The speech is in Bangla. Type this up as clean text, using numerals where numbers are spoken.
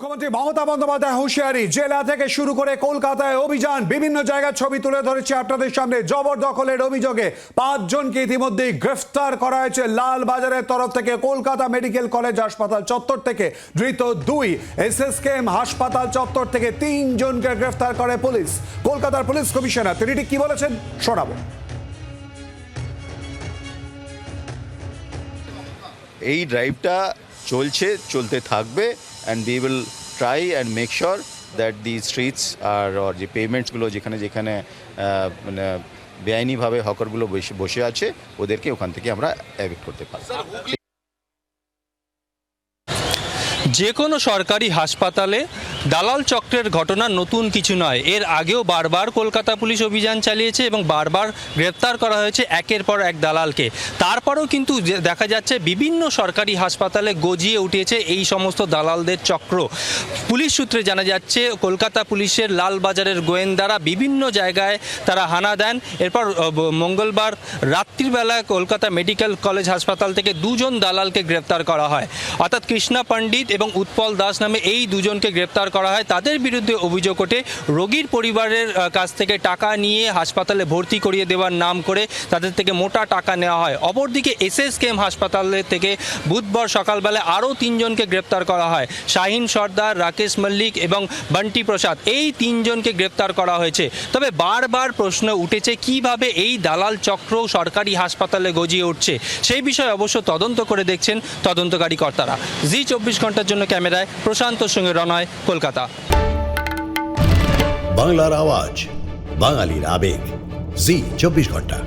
মুখ্যমন্ত্রী মমতা বন্দ্যোপাধ্যায় হুঁশিয়ারি, জেলা থেকে শুরু করে কলকাতায় অভিযান, বিভিন্ন জায়গার ছবি তুলে ধরেছে আপনাদের সামনে। জবরদখলের অভিযোগে 5 জনকে ইতিমধ্যেই গ্রেফতার করা হয়েছে লালবাজারের তরফ থেকে। কলকাতা মেডিকেল কলেজ হাসপাতাল চত্বর থেকে ধৃত 2, এসএসকেএম হাসপাতাল চত্বর থেকে 3 জনকে গ্রেফতার করে পুলিশ। কলকাতার পুলিশ কমিশনার তিনি ঠিক কি বলেছেন শোনাবো। এই ড্রাইভটা চলতে থাকবে and we will try and make sure that these streets are or যে পেমেন্টসগুলো যেখানে যেখানে মানে বেআইনিভাবে হকারগুলো বসে আছে ওদেরকে ওখান থেকে আমরা এভিক্ট করতে পারি। যে কোনো সরকারি হাসপাতালে দালাল চক্রের ঘটনা নতুন কিছু নয়। এর আগেও বারবার কলকাতা পুলিশ অভিযান চালিয়েছে এবং বারবার গ্রেপ্তার করা হয়েছে একের পর এক দালালকে। তারপরেও কিন্তু দেখা যাচ্ছে বিভিন্ন সরকারি হাসপাতালে গজিয়ে উঠেছে এই সমস্ত দালালদের চক্র। পুলিশ সূত্রে জানা যাচ্ছে কলকাতা পুলিশের লালবাজারের গোয়েন্দারা বিভিন্ন জায়গায় তারা হানা দেন। এরপর মঙ্গলবার রাত্রিবেলা কলকাতা মেডিকেল কলেজ হাসপাতাল থেকে 2 জন দালালকে গ্রেপ্তার করা হয়। অর্থাৎ কৃষ্ণা পণ্ডিত এবং উৎপল দাস নামে এই 2 জনকে গ্রেপ্তার করা হয়। তাদের বিরুদ্ধে অভিযোগ ওঠে রোগীর পরিবারের কাছ থেকে টাকা নিয়ে হাসপাতালে ভর্তি করিয়ে দেওয়ার নাম করে তাদের থেকে মোটা টাকা নেওয়া হয়। অপরদিকে এসএসকেএম হাসপাতালের থেকে বুধবার সকালবেলা আরও 3 জনকে গ্রেপ্তার করা হয়। শাহিন সর্দার, রাকেশ মল্লিক এবং বন্টি প্রসাদ, এই 3 জনকে গ্রেপ্তার করা হয়েছে। তবে বারবার প্রশ্ন উঠেছে কিভাবে এই দালাল চক্র সরকারি হাসপাতালে গজিয়ে উঠছে। সেই বিষয়ে অবশ্য তদন্ত করে দেখছেন তদন্তকারী কর্তারা। জি 24 ঘন্টার জন্য ক্যামেরায় প্রশান্তর সঙ্গে রনয়, কলকাতা। বাংলার আওয়াজ, বাঙালির আবেগ, জি 24 ঘন্টা।